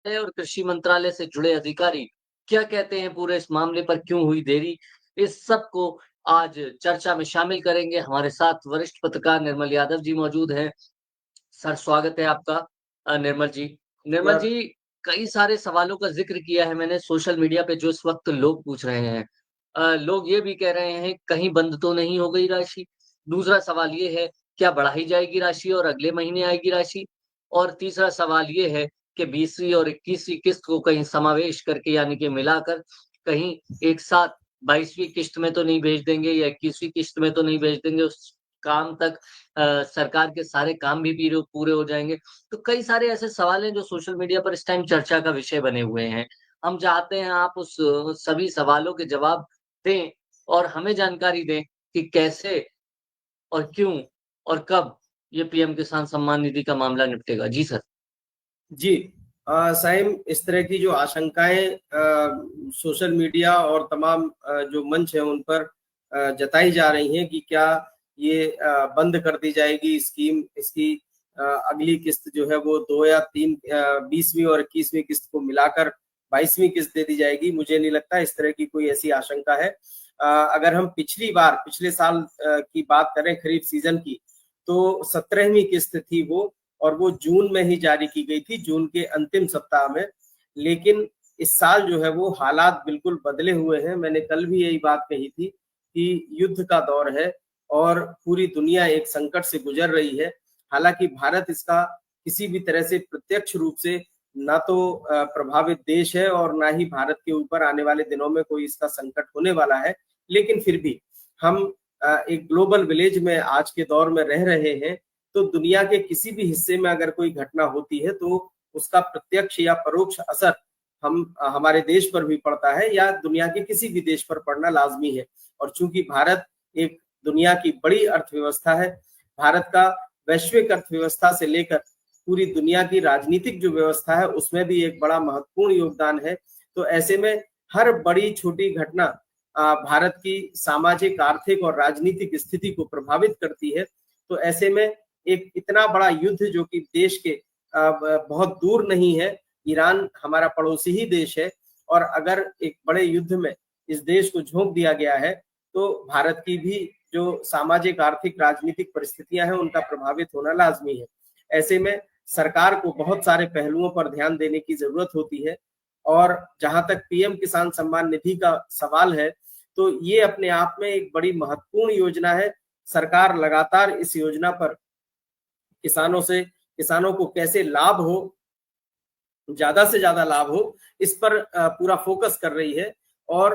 है और कृषि मंत्रालय से जुड़े अधिकारी क्या कहते हैं पूरे इस मामले पर, क्यों हुई देरी? इस सब को आज चर्चा में शामिल करेंगे। हमारे साथ वरिष्ठ पत्रकार निर्मल यादव जी मौजूद हैं। सर, स्वागत है आपका निर्मल जी। निर्मल या जी, कई सारे सवालों का ज़िक्र किया है मैंने सोशल मीडिया पे जो इस वक़्त लोग पूछ रहे हैं। लोग ये भी कह रहे हैं कहीं बंद तो नहीं हो गई राशि? दूसरा सवाल ये है, क्या बढ़ाई जाएगी राशि और अगले महीने आएगी राशि? और तीसरा सवाल ये है कि 20वीं और 21वीं किस्त को कहीं समावेश करके यानी कि मिलाकर कहीं एक साथ 22वीं किस्त में तो नहीं भेज देंगे या 21वीं किस्त में तो नहीं भेज देंगे, उस काम तक सरकार के सारे काम भी पूरे हो जाएँगे। तो कई सारे ऐसे सवाल हैं जो सोशल मीडिया पर इस टाइम चर्चा का विषय बने हुए हैं। हम चाहते हैं आप उस सभी सवालों के जवाब दें और हमें जानकारी दें कि कैसे और क्यों और कब ये पीएम किसान सम्मान निधि का मामला निपटेगा? जी सर। जी साइम, इस तरह की जो आशंकाएं सोशल मीडिया और तमाम जो मंच है उन पर जताई जा रही हैं कि क्या ये बंद कर दी जाएगी स्कीम, इसकी अगली किस्त जो है वो 2 या 3 20वीं और 21वीं किस्त को मिलाकर 22वीं किस्त दे दी जाएगी। मुझे नहीं लगता इस तरह की कोई ऐसी आशंका है। अगर हम पिछले साल की बात करें खरीफ सीजन की, तो 17वीं किस्त थी वो, और वो जून में ही जारी की गई थी, जून के अंतिम सप्ताह में। लेकिन इस साल जो है वो हालात बिल्कुल बदले हुए हैं। मैंने कल भी यही बात कही थी कि युद्ध का दौर है और पूरी दुनिया एक संकट से गुजर रही है। हालांकि भारत इसका किसी भी तरह से प्रत्यक्ष रूप से ना तो प्रभावित देश है और ना ही भारत के ऊपर आने वाले दिनों में कोई इसका संकट होने वाला है। लेकिन फिर भी हम एक ग्लोबल विलेज में आज के दौर में रह रहे हैं, तो दुनिया के किसी भी हिस्से में अगर कोई घटना होती है तो उसका प्रत्यक्ष या परोक्ष असर हमारे देश पर भी पड़ता है या दुनिया के किसी भी देश पर पड़ना लाजमी है। और चूंकि भारत एक दुनिया की बड़ी अर्थव्यवस्था है, भारत का वैश्विक अर्थव्यवस्था से लेकर पूरी दुनिया की राजनीतिक जो व्यवस्था है उसमें भी एक बड़ा महत्वपूर्ण योगदान है। तो ऐसे में हर बड़ी छोटी घटना भारत की सामाजिक, आर्थिक और राजनीतिक स्थिति को प्रभावित करती है। तो ऐसे में एक इतना बड़ा युद्ध जो कि देश के बहुत दूर नहीं है, ईरान हमारा पड़ोसी ही देश है, और अगर एक बड़े युद्ध में इस देश को झोंक दिया गया है तो भारत की भी जो सामाजिक, आर्थिक, राजनीतिक परिस्थितियां हैं उनका प्रभावित होना लाजमी है। ऐसे में सरकार को बहुत सारे पहलुओं पर ध्यान देने की जरूरत होती है। और जहां तक पीएम किसान सम्मान निधि का सवाल है, तो ये अपने आप में एक बड़ी महत्वपूर्ण योजना है। सरकार लगातार इस योजना पर किसानों को कैसे लाभ हो, ज्यादा से ज्यादा लाभ हो, इस पर पूरा फोकस कर रही है। और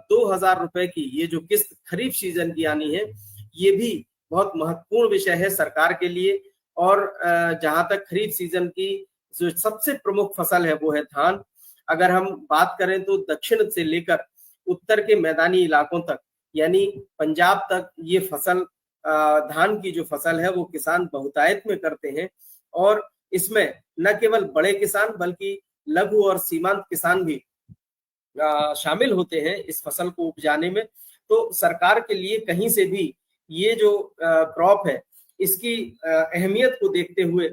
2,000 रुपए की ये जो किस्त खरीफ सीजन की आनी है, ये भी बहुत महत्वपूर्ण विषय है सरकार के लिए। और जहां तक खरीफ सीजन की जो सबसे प्रमुख फसल है वो है धान। अगर हम बात करें तो दक्षिण से लेकर उत्तर के मैदानी इलाकों तक, यानी पंजाब तक, ये फसल धान की जो फसल है वो किसान बहुतायत में करते हैं। और इसमें न केवल बड़े किसान बल्कि लघु और सीमांत किसान भी शामिल होते हैं इस फसल को उपजाने में। तो सरकार के लिए कहीं से भी ये जो क्रॉप है इसकी अहमियत को देखते हुए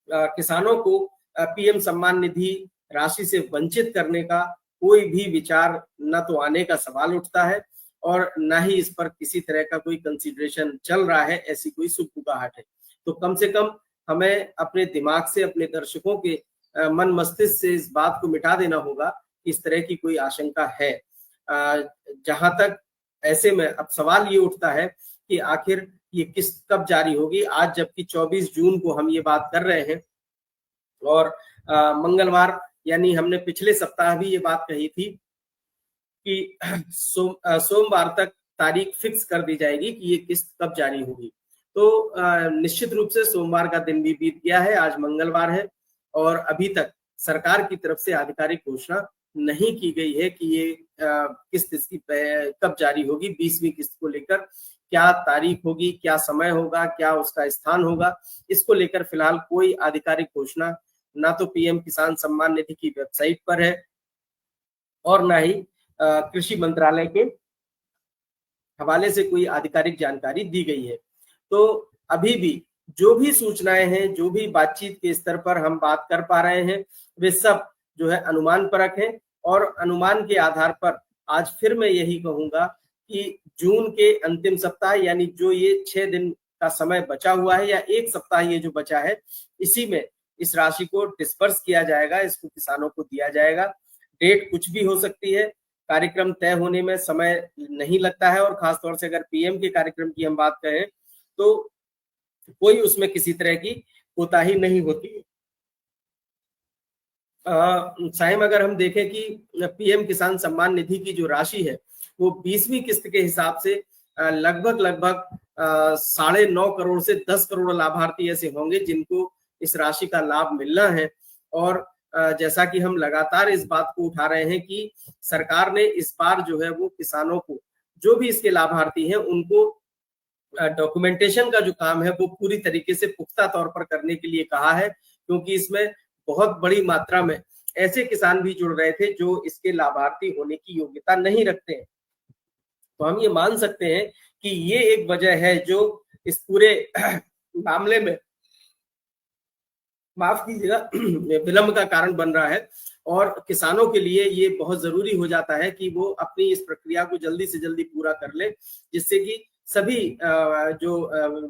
किसानों को पीएम सम्मान निधि राशि से वंचित करने का कोई भी विचार न तो आने का सवाल उठता है और न ही इस पर किसी तरह का कोई कंसीडरेशन चल रहा है, ऐसी कोई सुगबुगाहट है। तो कम से कम हमें अपने दिमाग से, अपने दर्शकों के मन मस्तिष्क से इस बात को मिटा देना होगा कि इस तरह की कोई आशंका है। जहां तक ऐसे में अब सवाल ये उठता है कि आखिर ये किस्त कब जारी होगी। आज जबकि 24 जून को हम ये बात कर रहे हैं और मंगलवार यानी हमने पिछले सप्ताह भी ये बात कही थी कि सोमवार तक तारीख फिक्स कर दी जाएगी कि ये किस्त कब जारी होगी। तो निश्चित रूप से सोमवार का दिन भी बीत गया है, आज मंगलवार है और अभी तक सरकार की तरफ से आधिकारिक घोषणा नहीं की गई है कि ये किस्त इसकी कब जारी होगी। 20वीं किस्त को लेकर क्या तारीख होगी, क्या समय होगा, क्या उसका स्थान होगा, इसको लेकर फिलहाल कोई आधिकारिक घोषणा ना तो पीएम किसान सम्मान निधि की वेबसाइट पर है और ना ही कृषि मंत्रालय के हवाले से कोई आधिकारिक जानकारी दी गई है। तो अभी भी जो भी सूचनाएं हैं, जो भी बातचीत के स्तर पर हम बात कर पा रहे हैं, वे सब जो है अनुमान परक हैं। और अनुमान के आधार पर आज फिर मैं यही कहूंगा कि जून के अंतिम सप्ताह, यानी जो ये 6 दिन का समय बचा हुआ है या 1 सप्ताह ये जो बचा है, इसी में इस राशि को डिस्पर्स किया जाएगा, इसको किसानों को दिया जाएगा। डेट कुछ भी हो सकती है, कार्यक्रम तय होने में समय नहीं लगता है, और खासतौर से अगर पीएम के कार्यक्रम की हम बात करें तो कोई उसमें किसी तरह की कोताही नहीं होती। साहिम, अगर हम देखें कि पीएम किसान सम्मान निधि की जो राशि है वो 20वीं किस्त के हिसाब से लगभग 9.5 करोड़ से 10 करोड़ लाभार्थी ऐसे होंगे जिनको इस राशि का लाभ मिलना है। और जैसा कि हम लगातार इस बात को उठा रहे हैं कि सरकार ने इस बार जो है वो किसानों को, जो भी इसके लाभार्थी हैं, उनको डॉक्यूमेंटेशन का जो काम है वो पूरी तरीके से पुख्ता तौर पर करने के लिए कहा है, क्योंकि इसमें बहुत बड़ी मात्रा में ऐसे किसान भी जुड़ रहे थे जो इसके लाभार्थी होने की योग्यता नहीं रखते हैं। तो हम ये मान सकते हैं कि ये एक वजह है जो इस पूरे मामले में, माफ कीजिएगा, विलंब का कारण बन रहा है। और किसानों के लिए ये बहुत जरूरी हो जाता है कि वो अपनी इस प्रक्रिया को जल्दी से जल्दी पूरा कर ले, जिससे कि सभी जो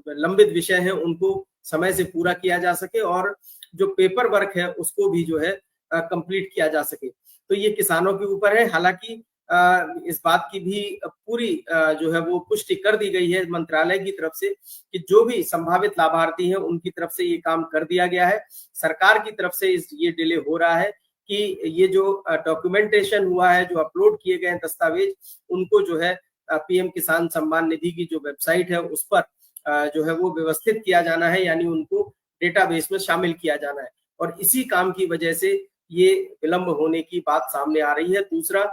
लंबित विषय हैं उनको समय से पूरा किया जा सके और जो पेपर वर्क है उसको भी जो है कंप्लीट किया जा सके। तो ये किसानों के ऊपर है। हालांकि इस बात की भी पूरी जो है वो पुष्टि कर दी गई है मंत्रालय की तरफ से कि जो भी संभावित लाभार्थी हैं उनकी तरफ से ये काम कर दिया गया है। सरकार की तरफ से ये डिले हो रहा है कि ये जो डॉक्यूमेंटेशन हुआ है, जो अपलोड किए गए दस्तावेज, उनको जो है पीएम किसान सम्मान निधि की जो वेबसाइट है उस पर जो है वो व्यवस्थित किया जाना है, यानी उनको डेटाबेस में शामिल किया जाना है। और इसी काम की वजह से ये विलंब होने की बात सामने आ रही है। दूसरा,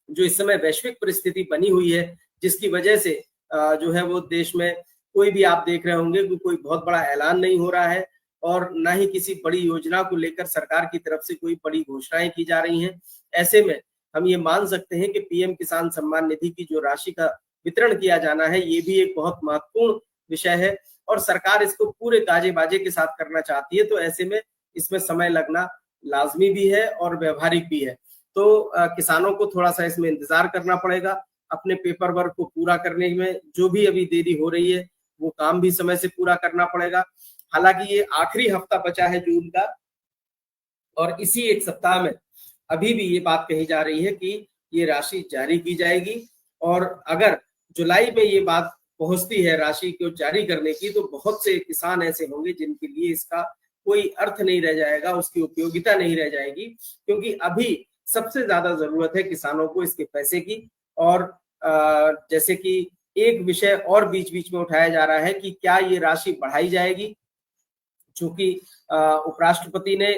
जो इस समय वैश्विक परिस्थिति बनी हुई है जिसकी वजह से जो है वो देश में कोई भी, आप देख रहे होंगे कि कोई बहुत बड़ा ऐलान नहीं हो रहा है और ना ही किसी बड़ी योजना को लेकर सरकार की तरफ से कोई बड़ी घोषणाएं की जा रही हैं। ऐसे में हम ये मान सकते हैं कि पीएम किसान सम्मान निधि की जो राशि का वितरण किया जाना है ये भी एक बहुत महत्वपूर्ण विषय है और सरकार इसको पूरे गाजे बाजे के साथ करना चाहती है। तो ऐसे में इसमें समय लगना लाजमी भी है और व्यवहारिक भी है। तो किसानों को थोड़ा सा इसमें इंतजार करना पड़ेगा। अपने पेपर वर्क को पूरा करने में जो भी अभी देरी हो रही है वो काम भी समय से पूरा करना पड़ेगा। हालांकि ये आखिरी हफ्ता बचा है जून का और इसी एक सप्ताह में अभी भी ये बात कही जा रही है कि ये राशि जारी की जाएगी। और अगर जुलाई में ये बात पहुंचती है राशि को जारी करने की, तो बहुत से किसान ऐसे होंगे जिनके लिए इसका कोई अर्थ नहीं रह जाएगा, उसकी उपयोगिता नहीं रह जाएगी, क्योंकि अभी सबसे ज्यादा जरूरत है किसानों को इसके पैसे की। और जैसे कि एक विषय और बीच बीच में उठाया जा रहा है कि क्या ये राशि बढ़ाई जाएगी, चूंकि उपराष्ट्रपति ने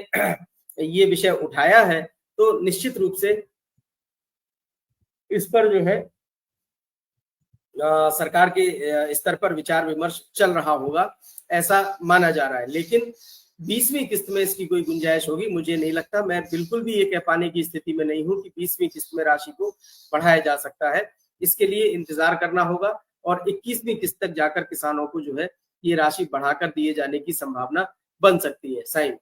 ये विषय उठाया है तो निश्चित रूप से इस पर जो है सरकार के स्तर पर विचार विमर्श चल रहा होगा, ऐसा माना जा रहा है। लेकिन 20वीं किस्त में इसकी कोई गुंजाइश होगी मुझे नहीं लगता। मैं बिल्कुल भी ये कह पाने की स्थिति में नहीं हूं कि 20वीं किस्त में राशि को बढ़ाया जा सकता है। इसके लिए इंतजार करना होगा और 21वीं किस्त तक जाकर किसानों को जो है ये राशि बढ़ाकर दिए जाने की संभावना बन सकती है। साइन।